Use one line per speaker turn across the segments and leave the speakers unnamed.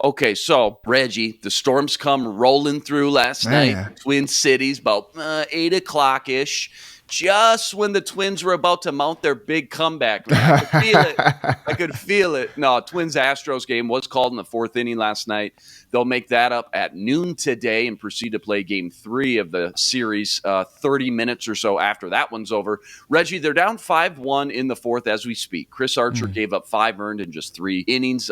Okay, so Reggie, the storms come rolling through last night. Twin Cities, about 8 o'clock ish. Just when the Twins were about to mount their big comeback, man. I could feel it. I could feel it. No, Twins-Astros game was called in the fourth inning last night. They'll make that up at noon today and proceed to play game 3 of the series 30 minutes or so after that one's over. Reggie, they're down 5-1 in the fourth as we speak. Chris Archer gave up 5 earned in just 3 innings.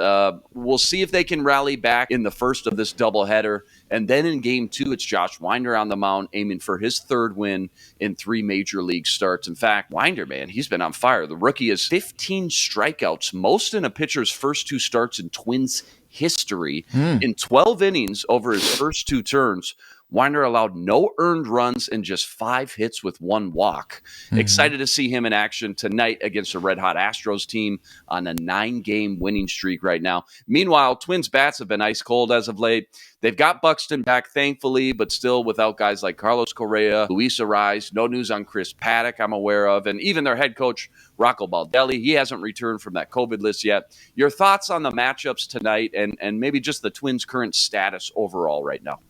We'll see if they can rally back in the first of this doubleheader. And then in game 2, it's Josh Winder on the mound aiming for his 3rd win in 3 major league starts. In fact, Winder, man, he's been on fire. The rookie has 15 strikeouts, most in a pitcher's first 2 starts in Twins history. In 12 innings over his first 2 turns, Winder allowed no earned runs and just 5 hits with 1 walk. Excited to see him in action tonight against a red-hot Astros team on a 9-game winning streak right now. Meanwhile, Twins bats have been ice cold as of late. They've got Buxton back, thankfully, but still without guys like Carlos Correa, Luis Arraez. No news on Chris Paddock I'm aware of, and even their head coach, Rocco Baldelli. He hasn't returned from that COVID list yet. Your thoughts on the matchups tonight and maybe just the Twins' current status overall right now?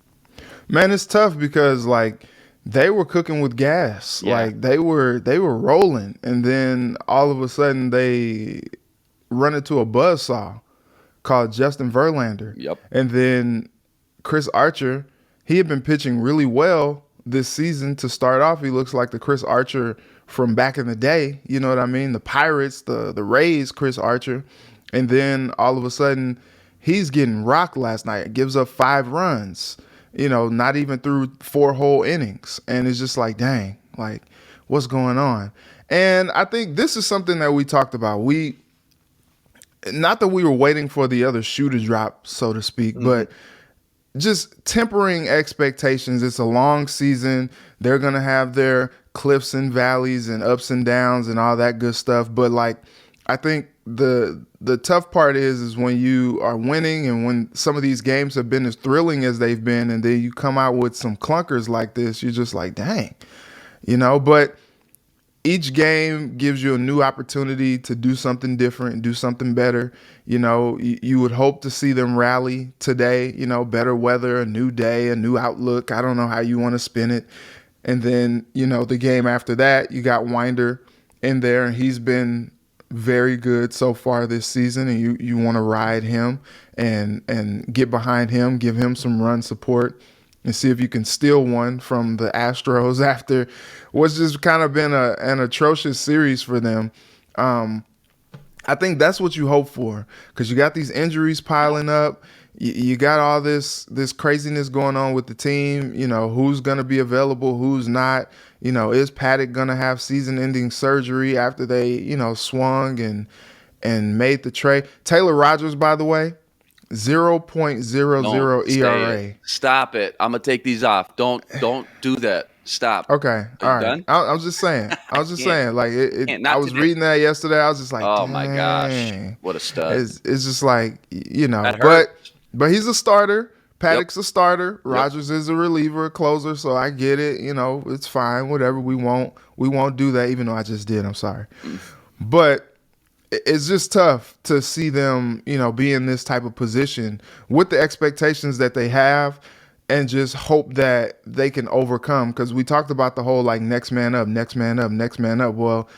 Man, it's tough because they were cooking with gas. Yeah. They were rolling, and then all of a sudden they run into a buzzsaw called Justin Verlander.
Yep.
And then Chris Archer, he had been pitching really well this season to start off. He looks like the Chris Archer from back in the day. You know what I mean? The Pirates, the Rays, Chris Archer. And then all of a sudden he's getting rocked last night. Gives up 5 runs. Not even through 4 whole innings. And it's just dang, what's going on? And I think this is something that we talked about. Not that we were waiting for the other shoe to drop, so to speak, but just tempering expectations. It's a long season. They're going to have their cliffs and valleys and ups and downs and all that good stuff. But I think the tough part is when you are winning and when some of these games have been as thrilling as they've been, and then you come out with some clunkers like this, you're just dang, but each game gives you a new opportunity to do something different, do something better. You would hope to see them rally today, better weather, a new day, a new outlook. I don't know how you want to spin it. And then, the game after that, you got Winder in there, and he's been very good so far this season, and you want to ride him and get behind him, give him some run support, and see if you can steal one from the Astros after what's just kind of been an atrocious series for them. I think that's what you hope for, because you got these injuries piling up. You got all this craziness going on with the team. Who's going to be available, who's not. Is Paddock going to have season-ending surgery after they, swung and made the trade? Taylor Rogers, by the way, 0.00 ERA.
Stop it. I'm going to take these off. Don't do that. Stop.
Okay. All right. Done? I was just saying. I was I was reading that yesterday. I was just
oh, my gosh. What a stud.
It's just but he's a starter. Paddock's a starter. Rogers is a reliever, a closer, so I get it. It's fine. Whatever. We won't do that, even though I just did. I'm sorry. But it's just tough to see them, be in this type of position with the expectations that they have, and just hope that they can overcome. Because we talked about the whole next man up, next man up, next man up. Well,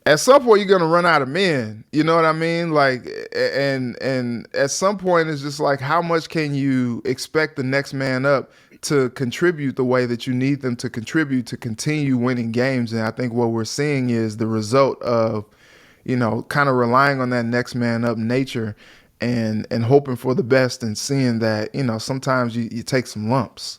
at some point you're gonna run out of men. You know what I mean? And at some point it's just how much can you expect the next man up to contribute the way that you need them to contribute to continue winning games? And I think what we're seeing is the result of, kind of relying on that next man up nature and hoping for the best, and seeing that, sometimes you take some lumps.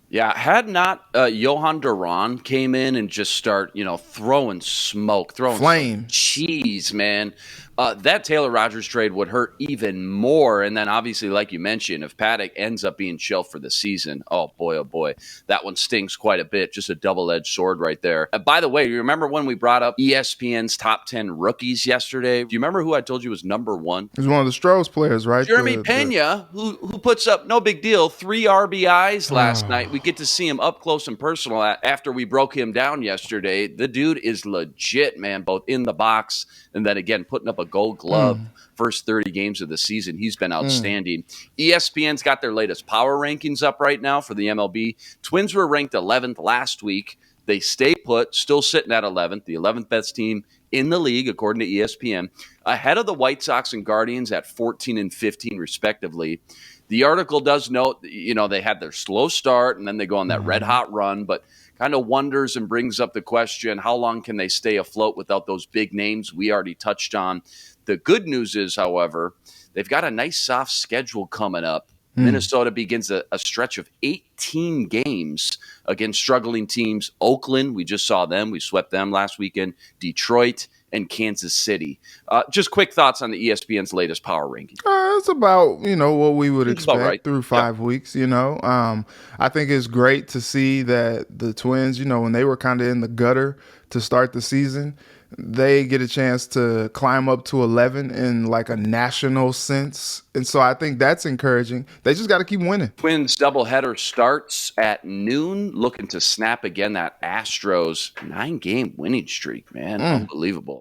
Yeah, had not Johan Duran came in and just start, throwing smoke, throwing
flame,
cheese, man. That Taylor Rogers trade would hurt even more. And then obviously, like you mentioned, if Paddock ends up being shelved for the season, oh boy, that one stings quite a bit. Just a double-edged sword right there. By the way, you remember when we brought up ESPN's top 10 rookies yesterday? Do you remember who I told you was number 1?
He's one of the Stros players, right?
Jeremy Pena, who puts up, no big deal, 3 RBIs last night. We get to see him up close and personal after we broke him down yesterday. The dude is legit, man, both in the box and then again putting up a Gold Glove first 30 games of the season. He's been outstanding. ESPN's got their latest power rankings up right now for the MLB. Twins were ranked 11th last week. They stay put, still sitting at 11th, the 11th best team in the league, according to ESPN, ahead of the White Sox and Guardians at 14 and 15, respectively. The article does note, they had their slow start and then they go on that red-hot run, but kind of wonders and brings up the question, how long can they stay afloat without those big names we already touched on? The good news is, however, they've got a nice soft schedule coming up. Minnesota begins a stretch of 18 games against struggling teams. Oakland, we just saw them. We swept them last weekend. Detroit and Kansas City. Just quick thoughts on the ESPN's latest power ranking.
It's about, what we would expect through 5 weeks, I think it's great to see that the Twins, when they were kind of in the gutter to start the season, they get a chance to climb up to 11 in like a national sense. And so I think that's encouraging. They just got to keep winning.
Twins doubleheader starts at noon, looking to snap again that Astros 9-game winning streak, man. Unbelievable.